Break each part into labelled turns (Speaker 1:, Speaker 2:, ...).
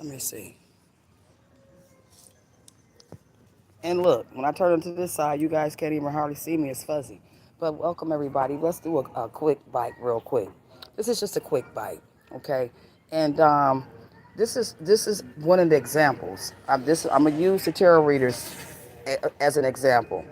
Speaker 1: Let me see. And look, when I turn to this side, you guys can't even hardly see me. It's fuzzy. But welcome everybody. Let's do a quick bite real quick. This is just a quick bite, okay? And this is one of the examples. I'm gonna use the tarot readers as an example.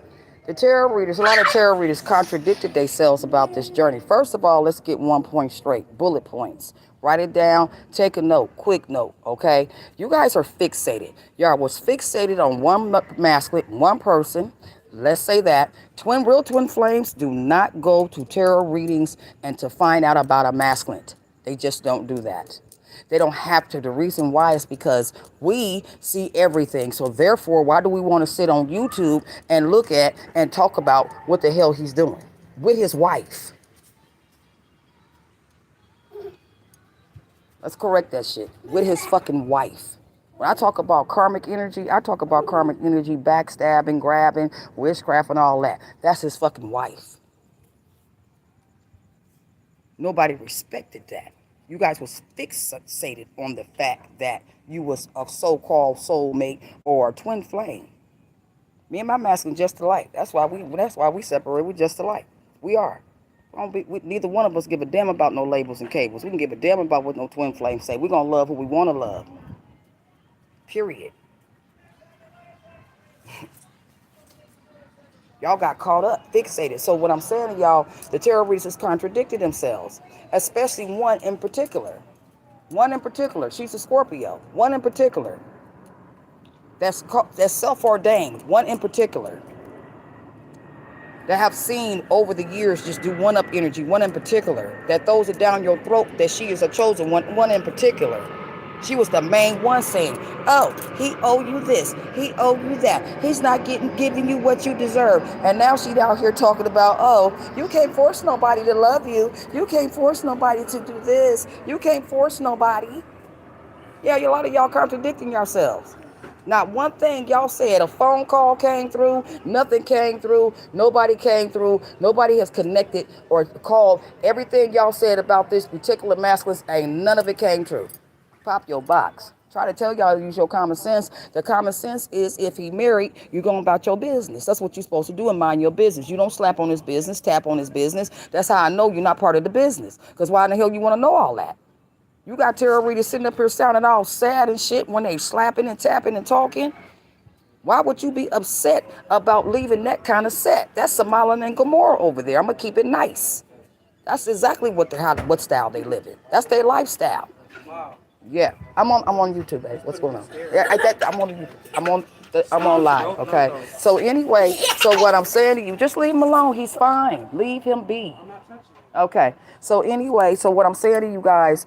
Speaker 1: The tarot readers, a lot of tarot readers contradicted themselves about this journey. First of all, let's get one point straight. Bullet points. Write it down. Take a note. Quick note. Okay. You guys are fixated. Y'all was fixated on one masculine, one person. Let's say that real twin flames do not go to tarot readings and to find out about a masculine. They just don't do that. They don't have to. The reason why is because we see everything. So therefore, why do we want to sit on YouTube and look at and talk about what the hell he's doing with his wife? Let's correct that shit. With his fucking wife. When I talk about karmic energy, I talk about karmic energy, backstabbing, grabbing, witchcraft, and all that. That's his fucking wife. Nobody respected that. You guys was fixated on the fact that you was a so-called soulmate or a twin flame. Me and my masculine just alike. That's why we separate. We're just alike. We are. Neither one of us give a damn about no labels and cables. We can give a damn about what no twin flames say. We're gonna love who we want to love. Period. Y'all got caught up, fixated. So what I'm saying to y'all, the tarot readers contradicted themselves, especially one in particular. One in particular, she's a Scorpio. One in particular, that's self-ordained. One in particular, that have seen over the years just do one-up energy. One in particular, that throws it down your throat that she is a chosen one. One in particular. She was the main one saying, oh, he owe you this. He owe you that. He's not giving you what you deserve. And now she's out here talking about, oh, you can't force nobody to love you. You can't force nobody to do this. You can't force nobody. Yeah, a lot of y'all contradicting yourselves. Not one thing y'all said. A phone call came through. Nothing came through. Nobody came through. Nobody has connected or called. Everything y'all said about this particular masculine, ain't none of it came true. Pop your box. Try to tell y'all to use your common sense. The common sense is if he married, you're going about your business. That's what you're supposed to do and mind your business. You don't slap on his business, tap on his business. That's how I know you're not part of the business. Because why in the hell you want to know all that? You got tarot readers sitting up here sounding all sad and shit when they slapping and tapping and talking. Why would you be upset about leaving that kind of set? That's Samalan and Gomorrah over there. I'm going to keep it nice. That's exactly what style they live in. That's their lifestyle. Wow. Yeah, I'm on YouTube, babe. What's going on? Yeah, I'm on live. Okay. So anyway, so what I'm saying to you, just leave him alone. He's fine. Leave him be. Okay. So anyway, so what I'm saying to you guys,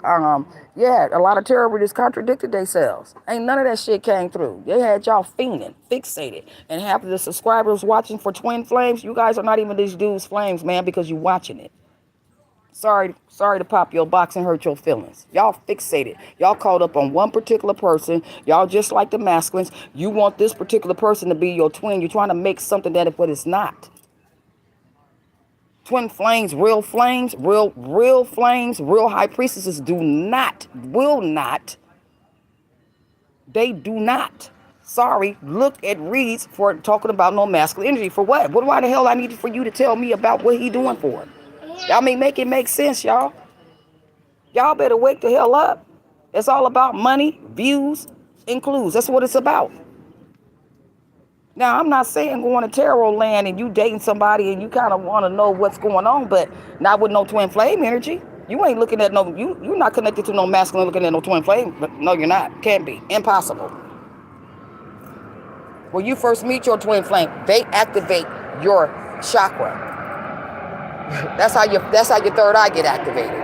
Speaker 1: yeah, a lot of tarot readers contradicted themselves. Ain't none of that shit came through. They had y'all fiending, fixated, and half of the subscribers watching for twin flames. You guys are not even these dudes' flames, man, because you watching it. Sorry to pop your box and hurt your feelings. Y'all fixated. Y'all caught up on one particular person. Y'all just like the masculines. You want this particular person to be your twin. You're trying to make something that what it's not. Twin flames, real flames, real flames, real high priestesses will not. They do not. Sorry, look at reads for talking about no masculine energy. For what? Why the hell I need for you to tell me about what he doing for? Y'all make it make sense, y'all. Y'all better wake the hell up. It's all about money, views, and clues. That's what it's about. Now, I'm not saying going to tarot land and you dating somebody and you kind of want to know what's going on, but not with no twin flame energy. You ain't looking at you're not connected to no masculine looking at no twin flame. No, you're not. Can't be. Impossible. When you first meet your twin flame, they activate your chakra. That's how your third eye get activated.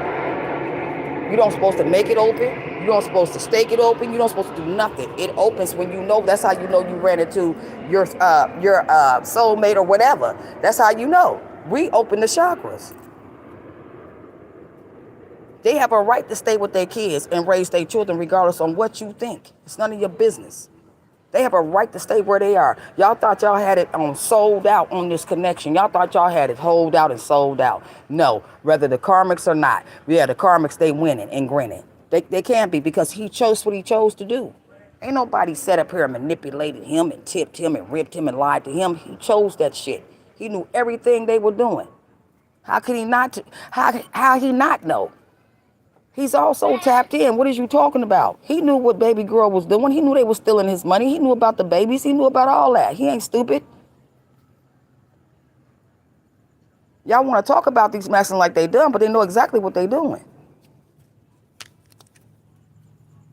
Speaker 1: You don't supposed to make it open. You don't supposed to stake it open. You don't supposed to do nothing. It opens when you know. That's how you know you ran into your soulmate or whatever. That's how you know. We open the chakras. They have a right to stay with their kids and raise their children regardless on what you think. It's none of your business. They have a right to stay where they are. Y'all thought y'all had it on sold out on this connection. Y'all thought y'all had it hold out and sold out. No, whether the karmics or not. Yeah, the karmics, they winning and grinning. They can't be because he chose what he chose to do. Ain't nobody sat up here and manipulated him and tipped him and ripped him and lied to him. He chose that shit. He knew everything they were doing. How could he not? How he not know? He's also tapped in. What is you talking about? He knew what baby girl was doing. He knew they were stealing his money. He knew about the babies. He knew about all that. He ain't stupid. Y'all want to talk about these messing like they done, but they know exactly what they doing.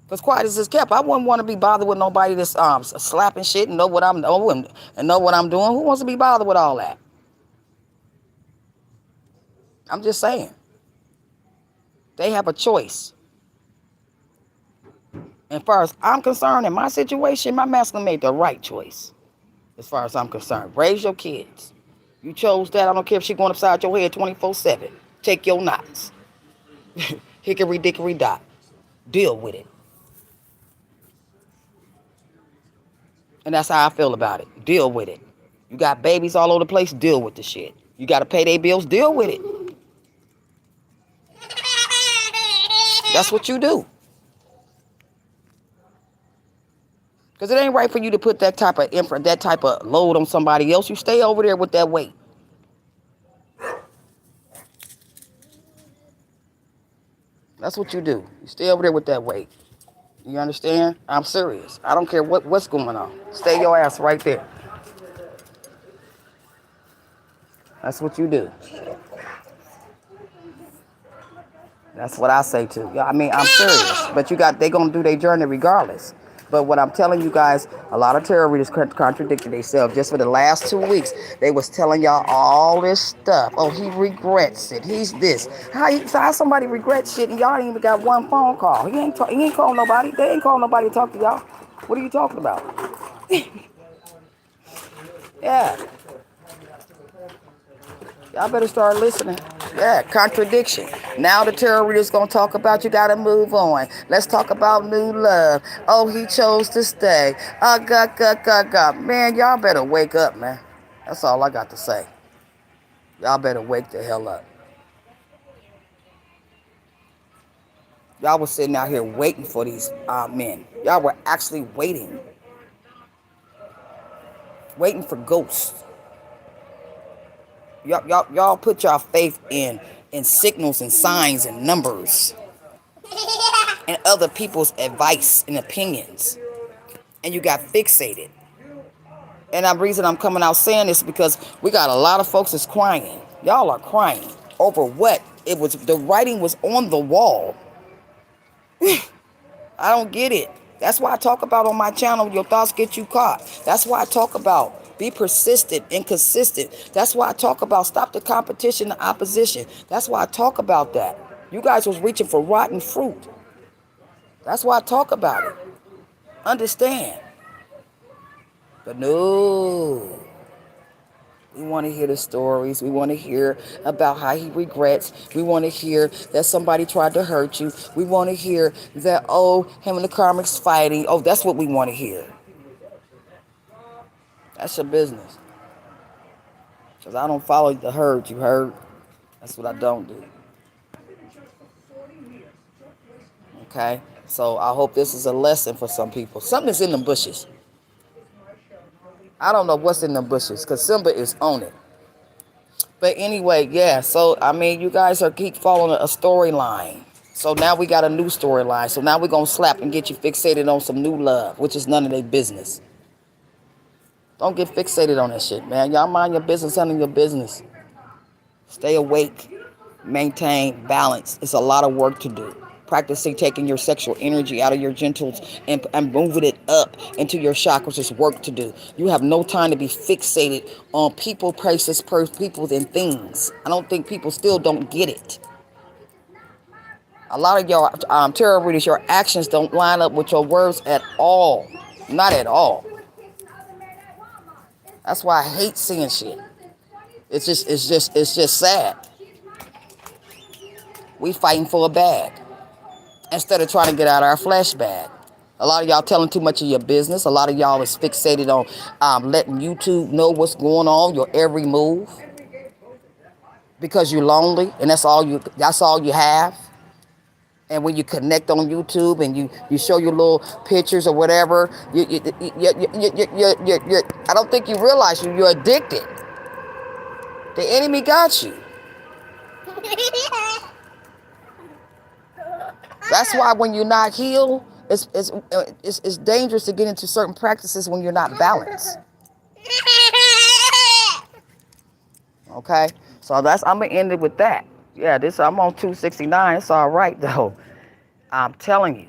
Speaker 1: Because quiet as it's kept, I wouldn't want to be bothered with nobody that's slapping shit and know what I'm doing and know what I'm doing. Who wants to be bothered with all that? I'm just saying. They have a choice. As far as I'm concerned, in my situation, my masculine made the right choice. As far as I'm concerned, raise your kids. You chose that. I don't care if she's going upside your head 24/7. Take your knots. Hickory dickory dot. Deal with it. And that's how I feel about it. Deal with it. You got babies all over the place. Deal with the shit. You got to pay their bills. Deal with it. That's what you do. Because it ain't right for you to put that type of load on somebody else. You stay over there with that weight. That's what you do. You stay over there with that weight. You understand? I'm serious. I don't care what's going on. Stay your ass right there. That's what you do. That's what I say too. I mean, I'm serious. But they gonna do their journey regardless. But what I'm telling you guys, a lot of terrorists contradicted themselves. Just for the last 2 weeks, they was telling y'all all this stuff. Oh, he regrets it. He's this. How somebody regrets shit and y'all ain't even got one phone call? He ain't called nobody. They ain't called nobody to talk to y'all. What are you talking about? Yeah. Y'all better start listening. Yeah, contradiction. Now the terrorist gonna talk about you gotta move on. Let's talk about new love. Oh, he chose to stay. God. Man, y'all better wake up, man. That's all I got to say. Y'all better wake the hell up. Y'all was sitting out here waiting for these men. Y'all were actually waiting. Waiting for ghosts. Y'all put y'all faith in signals and signs and numbers and other people's advice and opinions. And you got fixated. And the reason I'm coming out saying this is because we got a lot of folks that's crying. Y'all are crying over what? The writing was on the wall. I don't get it. That's why I talk about on my channel, your thoughts get you caught. That's why I talk about be persistent and consistent. That's why I talk about stop the competition, the opposition. That's why I talk about that. You guys was reaching for rotten fruit. That's why I talk about it. Understand. But no. We want to hear the stories. We want to hear about how he regrets. We want to hear that somebody tried to hurt you. We want to hear that, oh, him and the karmic's fighting. Oh, that's what we want to hear. That's your business. Because I don't follow the herd, you heard? That's what I don't do. Okay? So I hope this is a lesson for some people. Something's in the bushes. I don't know what's in the bushes because Simba is on it. But anyway, yeah, so, I mean, you guys keep following a storyline. So now we got a new storyline. So now we're going to slap and get you fixated on some new love, which is none of their business. Don't get fixated on that shit, man. Y'all mind your business, handle your business. Stay awake. Maintain balance. It's a lot of work to do. Practicing taking your sexual energy out of your genitals and moving it up into your chakras is work to do. You have no time to be fixated on people, places, people, and things. I don't think people still don't get it. A lot of y'all tarot readers, your actions don't line up with your words at all. Not at all. That's why I hate seeing shit. It's just sad. We fighting for a bag instead of trying to get out of our flesh bag. A lot of y'all telling too much of your business. A lot of y'all is fixated on letting YouTube know what's going on, your every move, because you're lonely and that's all you have. And when you connect on YouTube and you show your little pictures or whatever, I don't think you realize you're addicted. The enemy got you. That's why when you're not healed, it's dangerous to get into certain practices when you're not balanced. Okay, so I'm gonna end it with that. Yeah, I'm on 269. It's all right though. I'm telling you.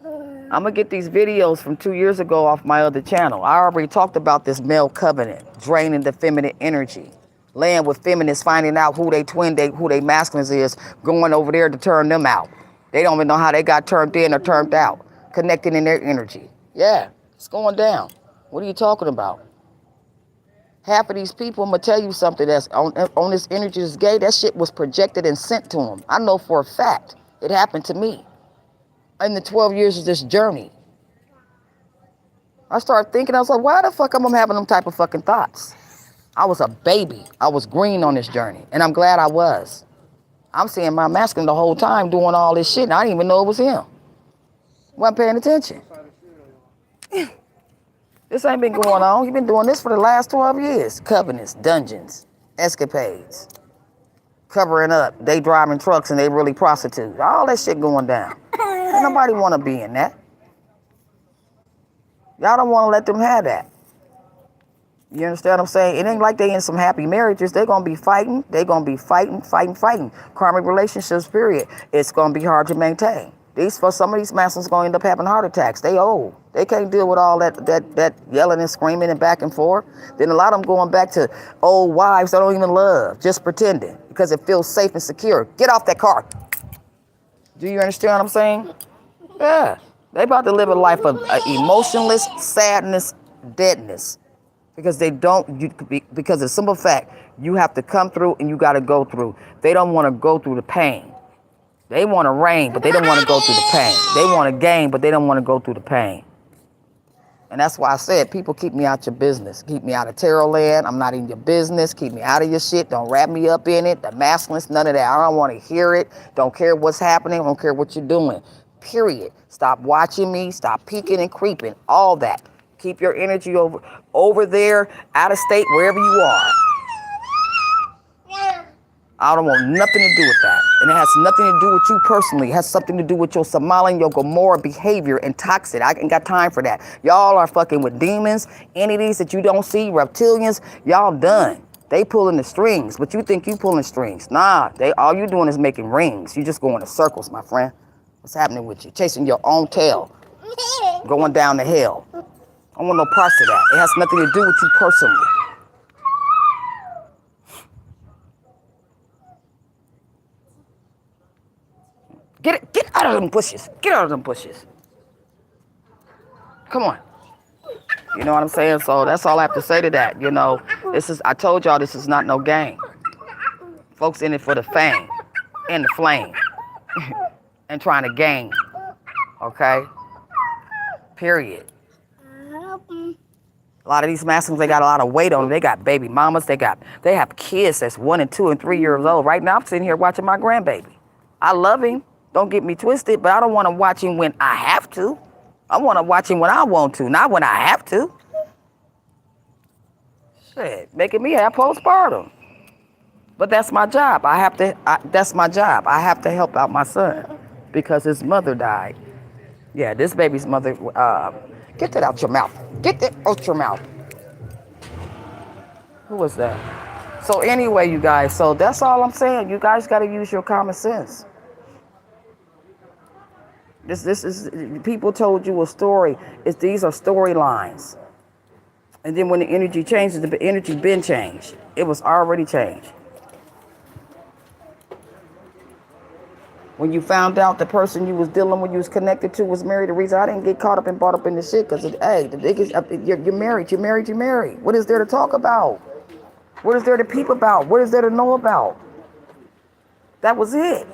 Speaker 1: I'm gonna get these videos from 2 years ago off my other channel. I already talked about this male covenant, draining the feminine energy, laying with feminists, finding out who they masculines is, going over there to turn them out. They don't even know how they got turned in or turned out, connecting in their energy. Yeah, it's going down. What are you talking about? Half of these people, I'm gonna tell you something that's on this energy is gay. That shit was projected and sent to them. I know for a fact it happened to me. In the 12 years of this journey, I started thinking, I was like, why the fuck am I having them type of fucking thoughts? I was a baby. I was green on this journey, and I'm glad I was. I'm seeing my masculine the whole time doing all this shit, and I didn't even know it was him. Wasn't paying attention. This ain't been going on. You've been doing this for the last 12 years. Covenants, dungeons, escapades, covering up. They driving trucks and they really prostitutes. All that shit going down. Ain't nobody want to be in that. Y'all don't want to let them have that. You understand what I'm saying? It ain't like they in some happy marriages. They're going to be fighting. They're going to be fighting. Karmic relationships, period. It's going to be hard to maintain. For some of these masters going to end up having heart attacks. They old. They can't deal with all that yelling and screaming and back and forth. Then a lot of them going back to old wives they don't even love, just pretending because it feels safe and secure. Get off that car. Do you understand what I'm saying? Yeah. They about to live a life of emotionless sadness, deadness. Because because of the simple fact, you have to come through and you got to go through. They don't want to go through the pain. They want to reign, but they don't want to go through the pain. They want to gain, but they don't want to go through the pain. And that's why I said, people, keep me out your business. Keep me out of tarot land. I'm not in your business. Keep me out of your shit. Don't wrap me up in it. The masculines, none of that. I don't want to hear it. Don't care what's happening. Don't care what you're doing. Period. Stop watching me. Stop peeking and creeping. All that. Keep your energy over there, out of state, wherever you are. I don't want nothing to do with that. And it has nothing to do with you personally. It has something to do with your Somalian, your Gomorrah behavior and toxic. I ain't got time for that. Y'all are fucking with demons, entities that you don't see, reptilians. Y'all done. They pulling the strings, but you think you pulling strings. Nah, all you doing is making rings. You just going in circles, my friend. What's happening with you? Chasing your own tail. Going down to hell. I don't want no parts of that. It has nothing to do with you personally. Get out of them bushes. Get out of them bushes. Come on. You know what I'm saying? So that's all I have to say to that. You know, I told y'all this is not no game. Folks in it for the fame and the flame and trying to gain. Okay? Period. A lot of these masculines, they got a lot of weight on them. They got baby mamas. They have kids that's 1 and 2 and 3 years old. Right now, I'm sitting here watching my grandbaby. I love him. Don't get me twisted, but I don't want to watch him when I have to. I want to watch him when I want to, not when I have to. Shit, making me have postpartum. But that's my job. That's my job. I have to help out my son because his mother died. Yeah, this baby's mother, get that out your mouth. Get that out your mouth. Who was that? So anyway, you guys, so that's all I'm saying. You guys got to use your common sense. This is, people told you a story. These are storylines. And then when the energy changes, the energy been changed. It was already changed. When you found out the person you was dealing with, you was connected to, was married, the reason I didn't get caught up and brought up in this shit, because, hey, the biggest, you're married. What is there to talk about? What is there to peep about? What is there to know about? That was it.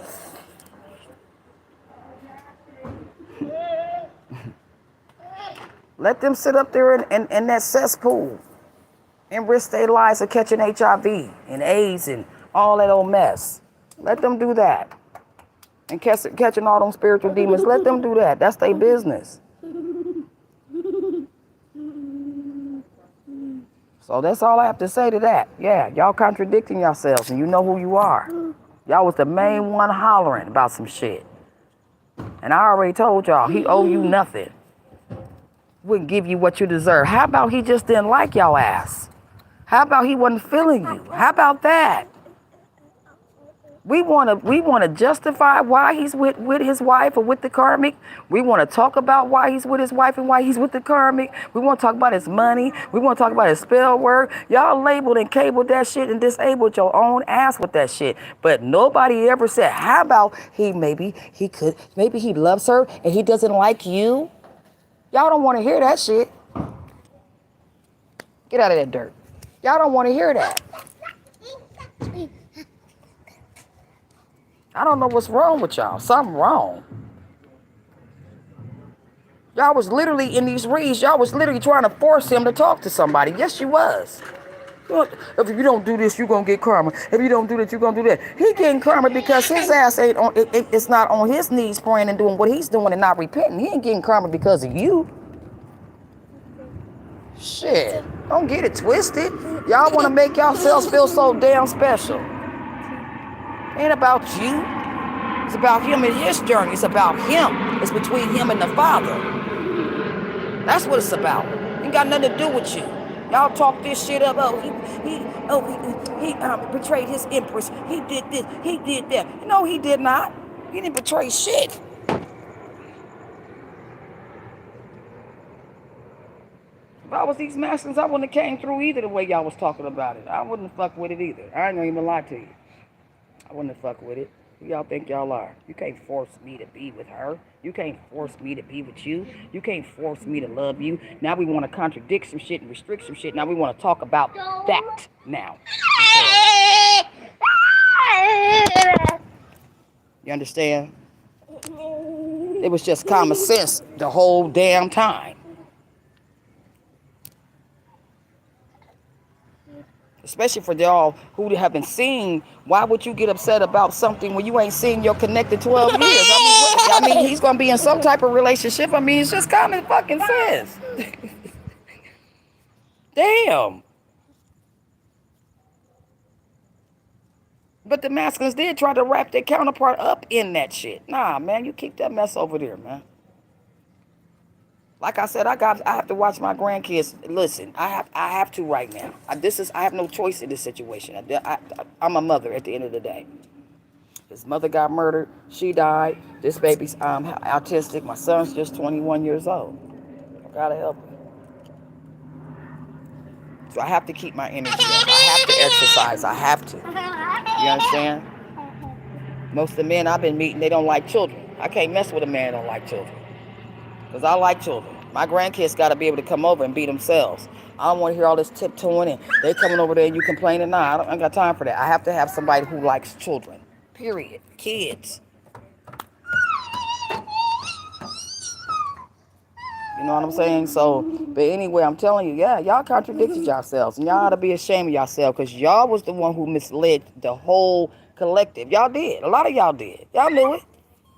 Speaker 1: Let them sit up there in that cesspool and risk their lives of catching HIV and AIDS and all that old mess. Let them do that. and catching all them spiritual demons. Let them do that. That's their business. So that's all I have to say to that. Yeah, y'all contradicting yourselves, and you know who you are. Y'all was the main one hollering about some shit. And I already told y'all, he owe you nothing. Wouldn't give you what you deserve. How about he just didn't like y'all ass? How about he wasn't feeling you? How about that? We wanna justify why he's with his wife or with the karmic. We want to talk about why he's with his wife and why he's with the karmic. We want to talk about his money. We want to talk about his spell work. Y'all labeled and cabled that shit and disabled your own ass with that shit. But nobody ever said, how about maybe he loves her and he doesn't like you? Y'all don't want to hear that shit. Get out of that dirt. Y'all don't want to hear that. I don't know what's wrong with y'all. Something wrong. Y'all was literally in these reads. Y'all was literally trying to force him to talk to somebody. Yes, you was. If you don't do this, you're going to get karma. If you don't do that, you're going to do that. He getting karma because his ass ain't on, it's not on his knees praying and doing what he's doing and not repenting. He ain't getting karma because of you. Shit. Don't get it twisted. Y'all want to make yourselves feel so damn special. Ain't about you. It's about him and his journey. It's about him. It's between him and the Father. That's what it's about. Ain't got nothing to do with you. Y'all talk this shit up. He betrayed his empress. He did this. He did that. No, he did not. He didn't betray shit. If I was these masters, I wouldn't have came through either the way y'all was talking about it. I wouldn't have fucked with it either. I ain't gonna even lie to you. I wouldn't have fucked with it. Who y'all think y'all are? You can't force me to be with her. You can't force me to be with you. You can't force me to love you. Now we want to contradict some shit and restrict some shit. Now we want to talk about that now. You understand? It was just common sense the whole damn time. Especially for y'all who haven't seen, why would you get upset about something when you ain't seen your connected 12 years? I mean, he's going to be in some type of relationship. I mean, it's just common fucking sense. Damn. But the masculines did try to wrap their counterpart up in that shit. Nah, man, you keep that mess over there, man. Like I said, I have to watch my grandkids. Listen, I have to right now. I have no choice in this situation. I'm a mother at the end of the day. His mother got murdered. She died. This baby's autistic. My son's just 21 years old. I gotta help him. So I have to keep my energy up. I have to exercise. I have to. You understand? Most of the men I've been meeting, they don't like children. I can't mess with a man that don't like children. Because I like children. My grandkids got to be able to come over and be themselves. I don't want to hear all this tiptoeing and they coming over there and you complaining. Nah, I ain't got time for that. I have to have somebody who likes children. Period. Kids. You know what I'm saying? So, but anyway, I'm telling you, yeah, y'all contradicted yourselves. And y'all ought to be ashamed of yourself because y'all was the one who misled the whole collective. Y'all did. A lot of y'all did. Y'all knew it.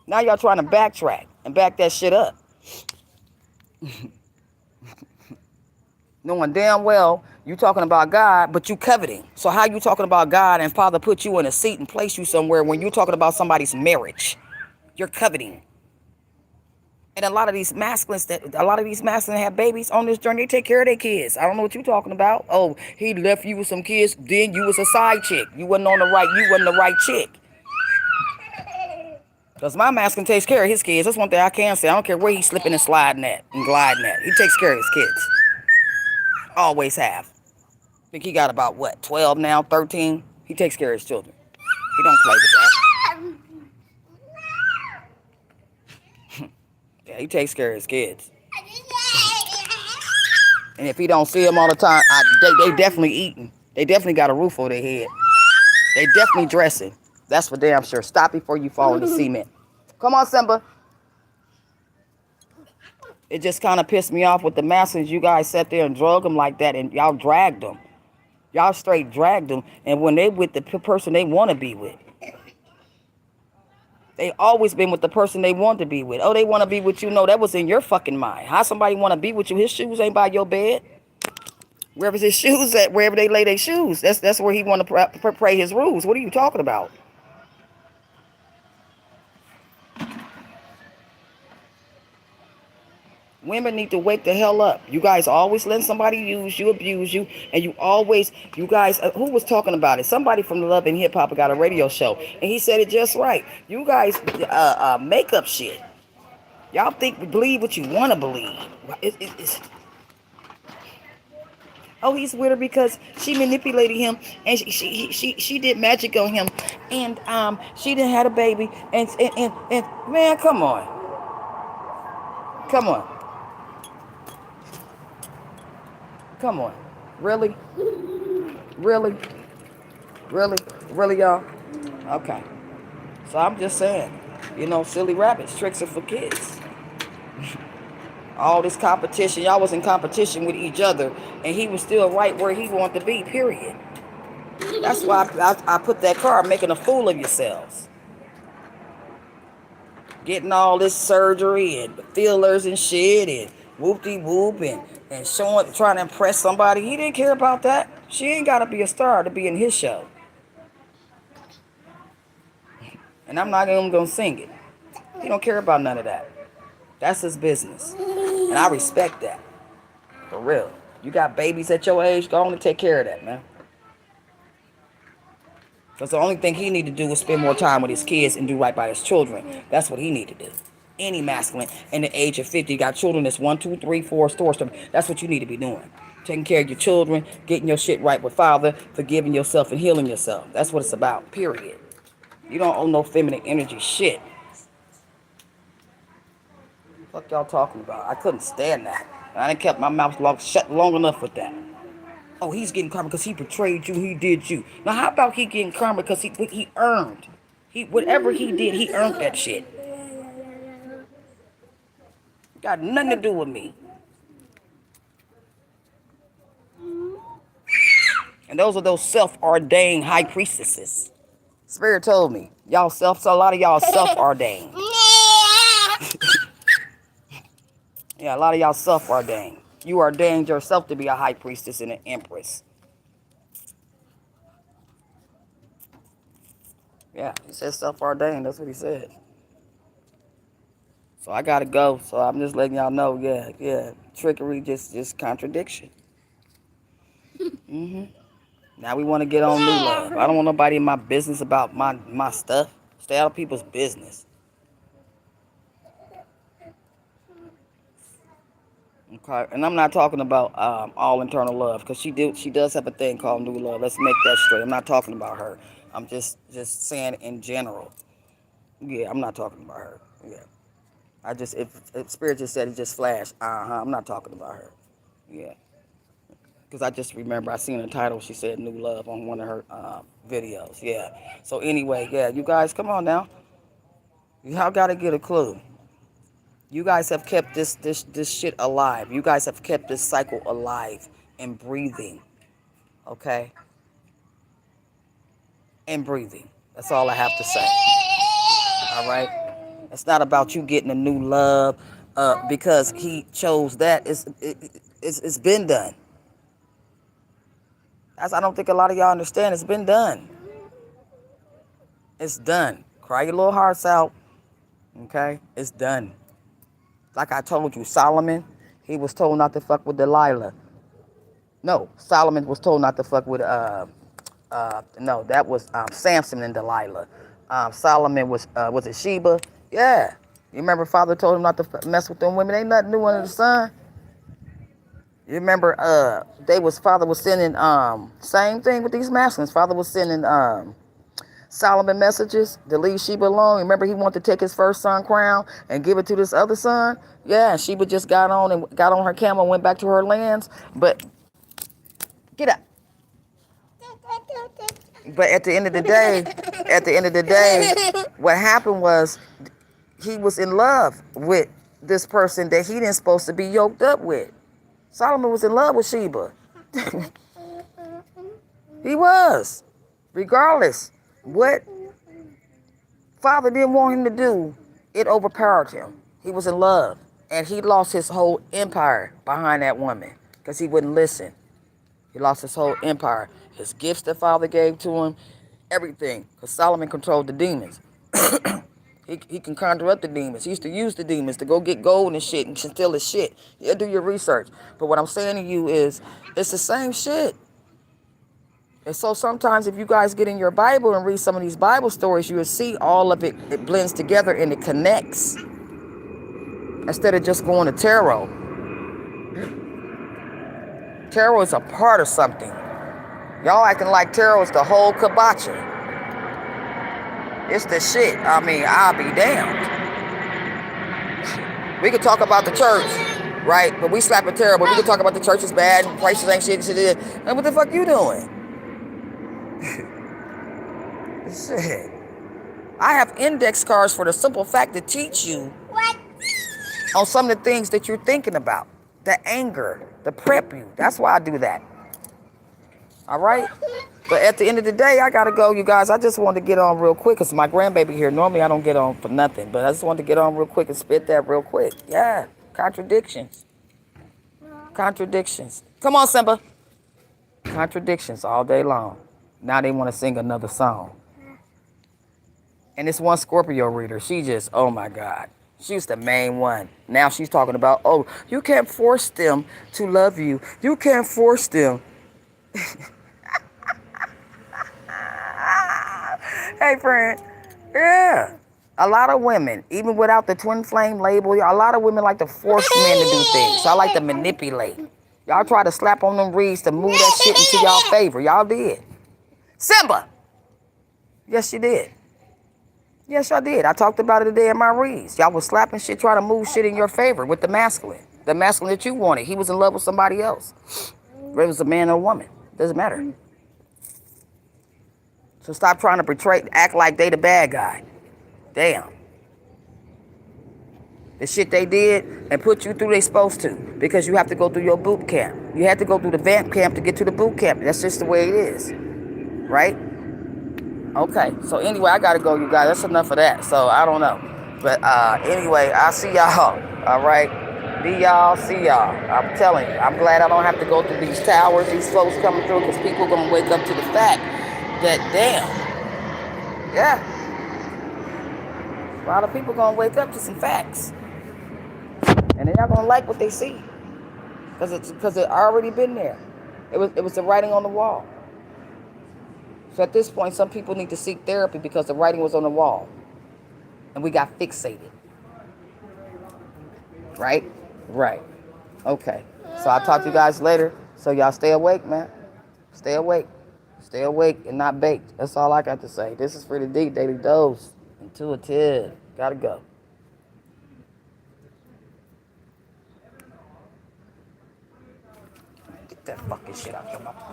Speaker 1: Now y'all trying to backtrack and back that shit up. Knowing damn well you talking about God, but you coveting. So how you talking about God and Father put you in a seat and place you somewhere when you talking about somebody's marriage? You're coveting. And a lot of these masculines have babies on this journey. They take care of their kids. I don't know what you talking about. Oh, he left you with some kids. Then you was a side chick. You wasn't the right chick. Because my masculine takes care of his kids. That's one thing I can say. I don't care where he's slipping and sliding at and gliding at. He takes care of his kids. Always have. I think he got about, 12 now, 13? He takes care of his children. He don't play with that. Yeah, he takes care of his kids. And if he don't see them all the time, they definitely eating. They definitely got a roof over their head. They definitely dressing. That's for damn sure. Stop before you fall in the cement. Come on, Simba. It just kind of pissed me off with the masses. You guys sat there and drug them like that, and y'all dragged them. Y'all straight dragged them. And when they with the person they want to be with, They always been with the person they want to be with. Oh, they want to be with you. No, that was in your fucking mind. How somebody want to be with you? His shoes ain't by your bed. Wherever his shoes at, wherever they lay their shoes, that's where he want to pray his rules. What are you talking about? Women need to wake the hell up. You guys always letting somebody use you, abuse you, and you guys, who was talking about it? Somebody from the Love and Hip Hop got a radio show, and he said it just right. You guys make up shit. Y'all believe what you want to believe. It's, oh, he's with her because she manipulated him, and she did magic on him, and she didn't have a baby, and man, come on, come on. Come on. Really? Really? Really? Really, y'all? Okay. So I'm just saying, silly rabbits, tricks are for kids. All this competition, y'all was in competition with each other, and he was still right where he wanted to be, period. That's why I put that card, making a fool of yourselves. Getting all this surgery and fillers and shit and whoop-de-whoop and trying to impress somebody. He didn't care about that. She ain't got to be a star to be in his show. And I'm not even going to sing it. He don't care about none of that. That's his business. And I respect that. For real. You got babies at your age, go on and take care of that, man. Because the only thing he need to do is spend more time with his kids and do right by his children. That's what he need to do. Any masculine in the age of 50 got children that's 1, 2, 3, 4 stores. That's what you need to be doing. Taking care of your children, getting your shit right with Father, forgiving yourself and healing yourself. That's what it's about, period. You don't owe no feminine energy shit. Fuck y'all talking about? I couldn't stand that. I done kept my mouth shut long enough with that. Oh, he's getting karma because he betrayed you. He did you. Now, how about he getting karma because he earned? Whatever he did, he earned that shit. Got nothing to do with me. And those are those self-ordained high priestesses. Spirit told me, so a lot of y'all self-ordained. Yeah, a lot of y'all self-ordained. You ordained yourself to be a high priestess and an empress. Yeah, he said self-ordained. That's what he said. So I gotta go. So I'm just letting y'all know. Yeah. Trickery, just contradiction. Now we want to get on new love. I don't want nobody in my business about my stuff. Stay out of people's business. Okay, and I'm not talking about all internal love because she does have a thing called new love. Let's make that straight. I'm not talking about her. I'm just saying in general. Yeah, I'm not talking about her. Yeah, if Spirit just said it just flashed. I'm not talking about her. Yeah, because I just remember I seen the title. She said new love on one of her videos. Yeah. So anyway, yeah, you guys, come on now. Y'all gotta get a clue. You guys have kept this shit alive. You guys have kept this cycle alive and breathing. Okay? And breathing. That's all I have to say. All right? It's not about you getting a new love because he chose that. It's been done. I don't think a lot of y'all understand. It's been done. It's done. Cry your little hearts out. Okay? It's done. Like I told you, Solomon, he was told not to fuck with Delilah. No, Solomon was told not to fuck with, no, that was Samson and Delilah. Solomon was it Sheba? Yeah. You remember Father told him not to mess with them women? Ain't nothing new under the sun. You remember, Father was sending, same thing with these masculines. Father was sending, Solomon messages to leave Sheba alone. Remember, he wanted to take his first son crown and give it to this other son. Yeah, Sheba just got on her camel and went back to her lands. But get up. But at the end of the day, what happened was he was in love with this person that he didn't supposed to be yoked up with. Solomon was in love with Sheba. He was, regardless what Father didn't want him to do, it overpowered him. He was in love. And he lost his whole empire behind that woman because he wouldn't listen. He lost his whole empire. His gifts that Father gave to him, everything. Because Solomon controlled the demons. He can conjure up the demons. He used to use the demons to go get gold and shit and steal his shit. Yeah, do your research. But what I'm saying to you is, it's the same shit. And so sometimes if you guys get in your Bible and read some of these Bible stories, you will see all of it, it blends together and it connects. Instead of just going to tarot. Tarot is a part of something. Y'all acting like tarot is the whole kibocha. It's the shit. I mean, I'll be damned. We could talk about the church, right? But we slapping tarot, but we could talk about the church is bad and prices ain't shit. And what the fuck you doing? Shit. I have index cards for the simple fact to teach you on some of the things that you're thinking about. The anger, the prep you. That's why I do that. All right? But at the end of the day, I got to go, you guys. I just wanted to get on real quick because my grandbaby here. Normally, I don't get on for nothing. But I just wanted to get on real quick and spit that real quick. Yeah. Contradictions. Contradictions. Come on, Simba. Contradictions all day long. Now they want to sing another song. And this one Scorpio reader, she just, oh my God. She's the main one. Now she's talking about, oh, you can't force them to love you. You can't force them. Hey, friend. Yeah. A lot of women, even without the twin flame label, a lot of women like to force men to do things. So I like to manipulate. Y'all try to slap on them reeds to move that shit into y'all favor. Y'all did. Simba. Yes, you did. Yes, I did. I talked about it today in my reads. Y'all was slapping shit, trying to move shit in your favor with the masculine. The masculine that you wanted. He was in love with somebody else. Whether it was a man or a woman. Doesn't matter. So stop trying to portray, act like they the bad guy. Damn. The shit they did and put you through they supposed to. Because you have to go through your boot camp. You had to go through the vamp camp to get to the boot camp. That's just the way it is. Right? Okay, so anyway, I gotta go, you guys. That's enough of that. So I don't know. But anyway, I'll see y'all. All right. Be y'all, see y'all. I'm telling you, I'm glad I don't have to go through these towers, these folks coming through, because people are gonna wake up to the fact that damn. Yeah. A lot of people gonna wake up to some facts. And they're not gonna like what they see. Because it already been there. It was the writing on the wall. So at this point, some people need to seek therapy because the writing was on the wall. And we got fixated. Right? Right. Okay. So I'll talk to you guys later. So y'all stay awake, man. Stay awake. Stay awake and not baked. That's all I got to say. This is for the D Daily Dose. Intuitive. Gotta go. Get that fucking shit out your mouth.